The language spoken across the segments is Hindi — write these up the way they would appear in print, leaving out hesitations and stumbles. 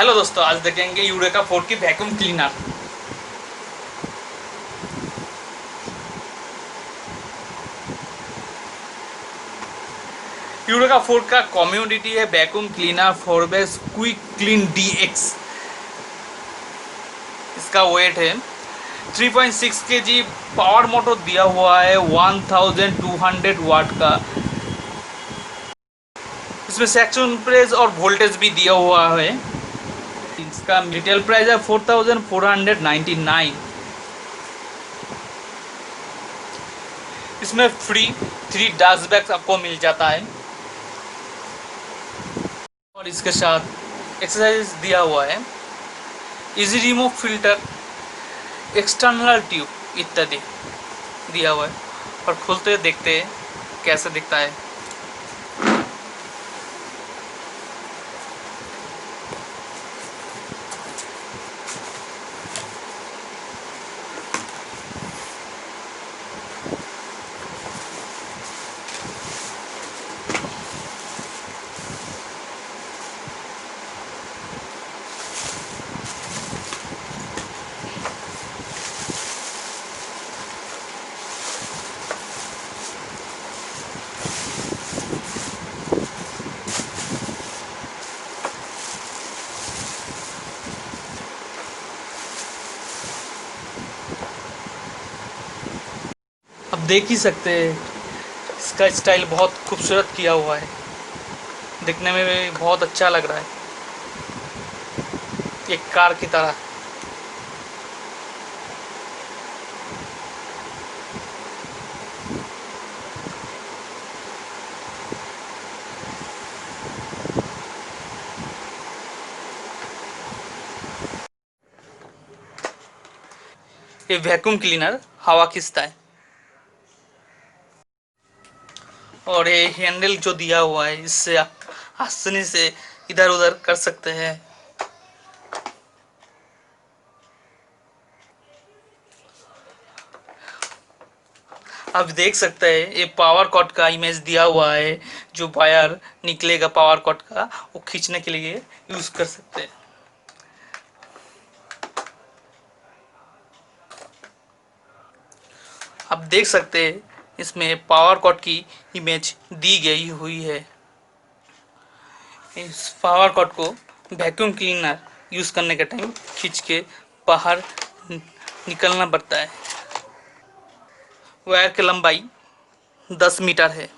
हेलो दोस्तों, आज देखेंगे यूरेका 4 की वैक्यूम क्लीनर। यूरेका 4 का कम्युनिटी है वैक्यूम क्लीनर 4बेस क्विक क्लीन DX। इसका वेट है 3.6 kg। पावर मोटर दिया हुआ है 1200 वाट का। इसमें सेक्शन प्रेस और वोल्टेज भी दिया हुआ है। इसका रिटेल प्राइस है 4499। इसमें फ्री 3 डस्ट बैग्स आपको मिल जाता है और इसके साथ एक्सरसाइज दिया हुआ है, easy remove filter, external tube इत्यादि दिया हुआ है। और खोलते देखते हैं कैसे दिखता है। अब देख ही सकते हैं, इसका स्टाइल बहुत खूबसूरत किया हुआ है, दिखने में भी बहुत अच्छा लग रहा है, एक कार की तरह। ये वैक्यूम क्लीनर हवा खींचता है और ये हैंडल जो दिया हुआ है, इससे आप आसानी से इधर उधर कर सकते हैं। आप देख सकते हैं ये पावर कॉर्ड का इमेज दिया हुआ है। जो वायर निकलेगा पावर कॉर्ड का, वो खींचने के लिए यूज कर सकते हैं। आप देख सकते हैं इसमें पावर कॉर्ड की इमेज दी गई हुई है। इस पावर कॉर्ड को वैक्यूम क्लीनर यूज करने के टाइम खींच के बाहर निकलना पड़ता है। वायर की लंबाई 10 मीटर है।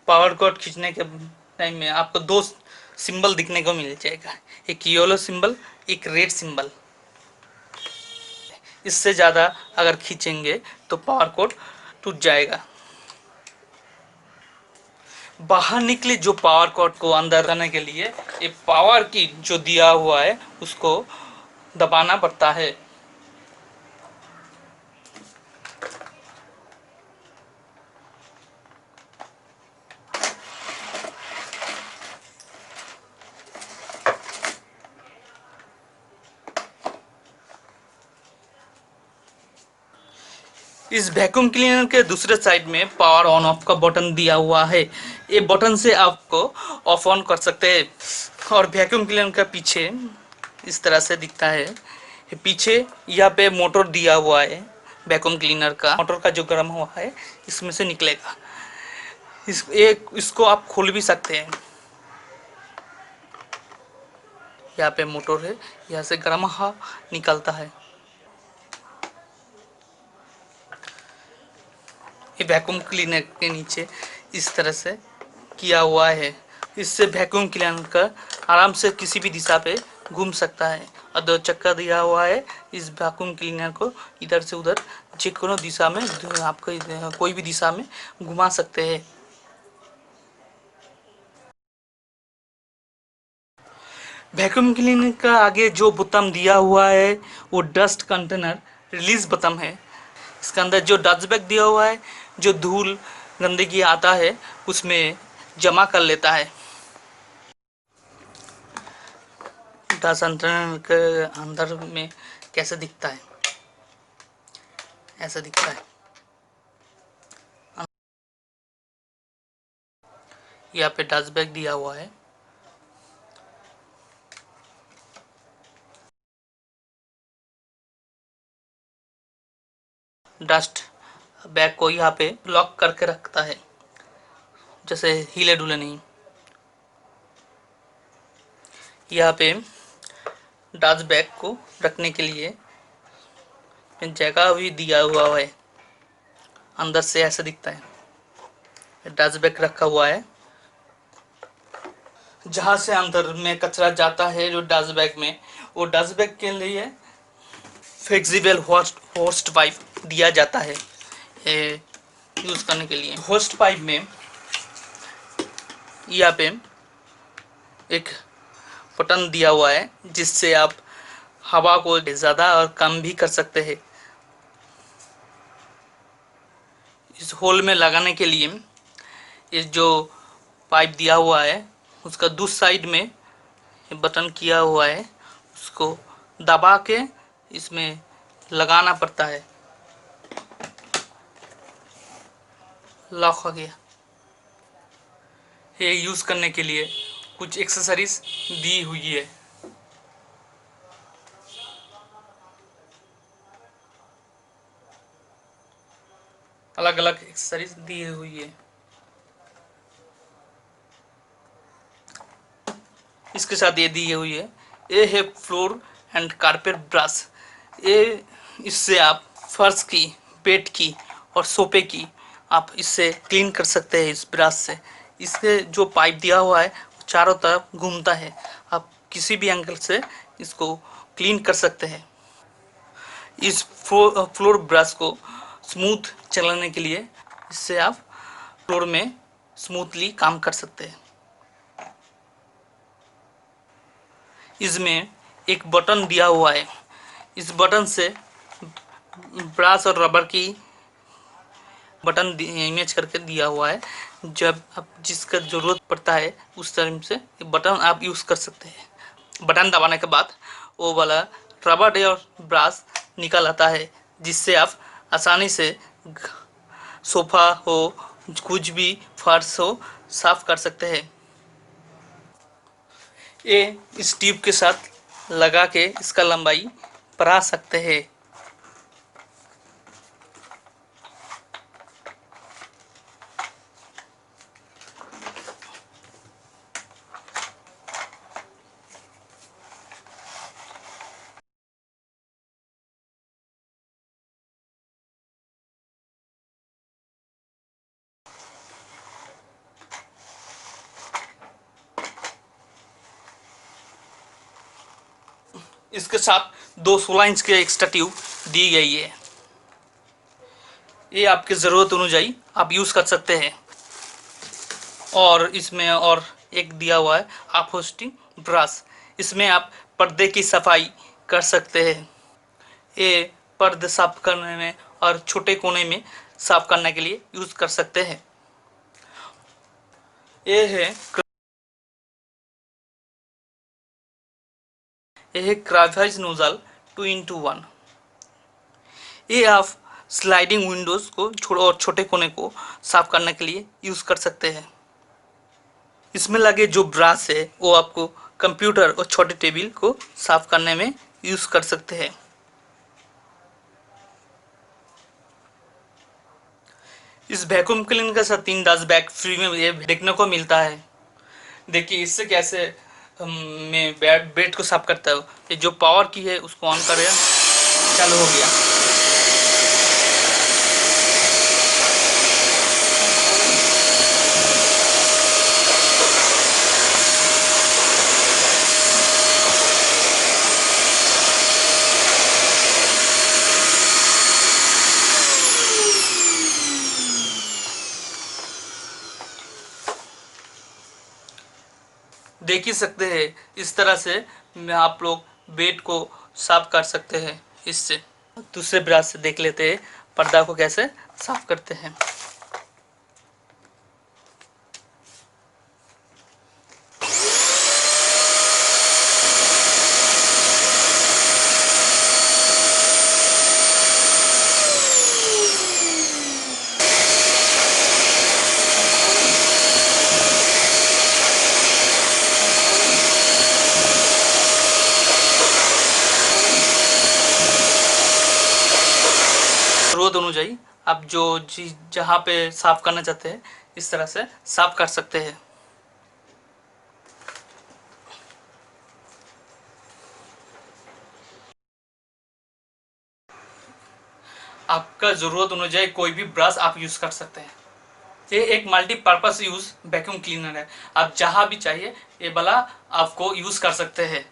पावर कॉर्ड खींचने के टाइम में आपको दो सिंबल दिखने को मिल जाएगा, एक येलो सिंबल, एक रेड सिंबल। इससे ज़्यादा अगर खींचेंगे तो पावर कॉर्ड टूट जाएगा। बाहर निकले जो पावर कॉर्ड को अंदर करने के लिए ये पावर की जो दिया हुआ है उसको दबाना पड़ता है। इस वैक्यूम क्लीनर के दूसरे साइड में पावर ऑन ऑफ का बटन दिया हुआ है। ये बटन से आपको ऑफ ऑन कर सकते हैं। और वैक्यूम क्लीनर का पीछे इस तरह से दिखता है। पीछे यहाँ पे मोटर दिया हुआ है, वैक्यूम क्लीनर का मोटर का जो गर्म हुआ है इसमें से निकलेगा। इसको आप खोल भी सकते हैं। यहाँ पे मोटर है, यहाँ से गर्म हवा निकलता है। ये वैक्यूम क्लीनर के नीचे इस तरह से किया हुआ है। इससे वैक्यूम क्लीनर का आराम से किसी भी दिशा पे घूम सकता है। और 2 चक्का दिया हुआ है। इस वैक्यूम क्लीनर को इधर से उधर जेकोनो दिशा में आपको कोई भी दिशा में घुमा सकते हैं। वैक्यूम क्लीनर का आगे जो बोतम दिया हुआ है वो डस्ट कंटेनर रिलीज बोतम है। इसके अंदर जो डस्ट बैग दिया हुआ है, जो धूल गंदगी आता है उसमें जमा कर लेता है। डस्ट कंटेनर के अंदर में कैसे दिखता है, ऐसा दिखता है। यहाँ पे डस्ट बैग दिया हुआ है। डस्ट बैग को यहाँ पे लॉक करके रखता है, जैसे हिले डुले नहीं। यहाँ पे डस्ट बैग को रखने के लिए जगह भी दिया हुआ है। अंदर से ऐसा दिखता है। डस्ट बैग रखा हुआ है, जहाँ से अंदर में कचरा जाता है जो डस्ट बैग में, वो डस्ट बैग के लिए फ्लेक्सिबल होस्ट पाइप दिया जाता है यूज़ करने के लिए। होस्ट पाइप में यहाँ पे एक बटन दिया हुआ है, जिससे आप हवा को ज़्यादा और कम भी कर सकते हैं। इस होल में लगाने के लिए ये जो पाइप दिया हुआ है, उसका दूसरी साइड में बटन किया हुआ है, उसको दबा के इसमें लगाना पड़ता है। लॉक हो गया। ये यूज़ करने के लिए कुछ एक्सेसरीज दी हुई है। अलग अलग एक्सेसरीज दी हुई है। इसके साथ ये दी हुई है, ये है फ्लोर एंड कारपेट ब्रश। ये इससे आप फर्श की, बेड की और सोफे की आप इससे क्लीन कर सकते हैं इस ब्रश से। इसके जो पाइप दिया हुआ है चारों तरफ घूमता है, आप किसी भी एंगल से इसको क्लीन कर सकते हैं। इस फ्लोर ब्रश को स्मूथ चलाने के लिए इससे आप फ्लोर में स्मूथली काम कर सकते हैं। इसमें एक बटन दिया हुआ है, इस बटन से ब्रश और रबर की बटन इमेज करके दिया हुआ है। जब आप जिसका ज़रूरत पड़ता है उस टाइम से बटन आप यूज़ कर सकते हैं। बटन दबाने के बाद वो वाला रबर और ब्रश निकल आता है, जिससे आप आसानी से सोफ़ा हो, कुछ भी फर्श हो, साफ कर सकते हैं। ये इस ट्यूब के साथ लगा के इसका लंबाई बढ़ा सकते हैं। इसके साथ दो 16 इंच के एक्स्ट्रा ट्यूब दी गई है। ये आपकी ज़रूरत अनुযাयी आप यूज़ कर सकते हैं। और इसमें और एक दिया हुआ है आप होस्टिंग ब्रश, इसमें आप पर्दे की सफाई कर सकते हैं। ये पर्दे साफ करने में और छोटे कोने में साफ करने के लिए यूज़ कर सकते हैं। ये है क्राइफाइज नोजल 2x1। ये आप स्लाइडिंग विंडोज़ को और छोटे कोने को साफ करने के लिए यूज़ कर सकते हैं। इसमें लगे जो ब्रश है वो आपको कंप्यूटर और छोटे टेबल को साफ करने में यूज़ कर सकते हैं। इस वैक्यूम क्लीनर के साथ 3 डस्ट बैग फ्री में ये देखने को मिलता है। देखिए इससे कैसे मैं बेड को साफ करता हूँ। ये जो पावर की है उसको ऑन करें, चालू हो गया। देख ही सकते हैं इस तरह से आप लोग बेड को साफ कर सकते हैं। इससे दूसरे ब्रश से देख लेते हैं पर्दा को कैसे साफ करते हैं। ज़रूरत अनुযাयी आप जो चीज़ जहाँ पे साफ़ करना चाहते हैं इस तरह से साफ़ कर सकते हैं। आपका ज़रूरत अनुযাयी कोई भी ब्रश आप यूज़ कर सकते हैं। ये एक मल्टीपर्पज़ यूज़ वैक्यूम क्लीनर है। आप जहाँ भी चाहिए ये वाला आपको यूज़ कर सकते हैं।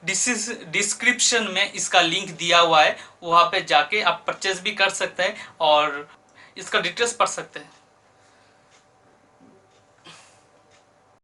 डिस्क्रिप्शन में इसका लिंक दिया हुआ है, वहाँ पे जाके आप परचेज भी कर सकते हैं और इसका डिटेल्स पढ़ सकते हैं।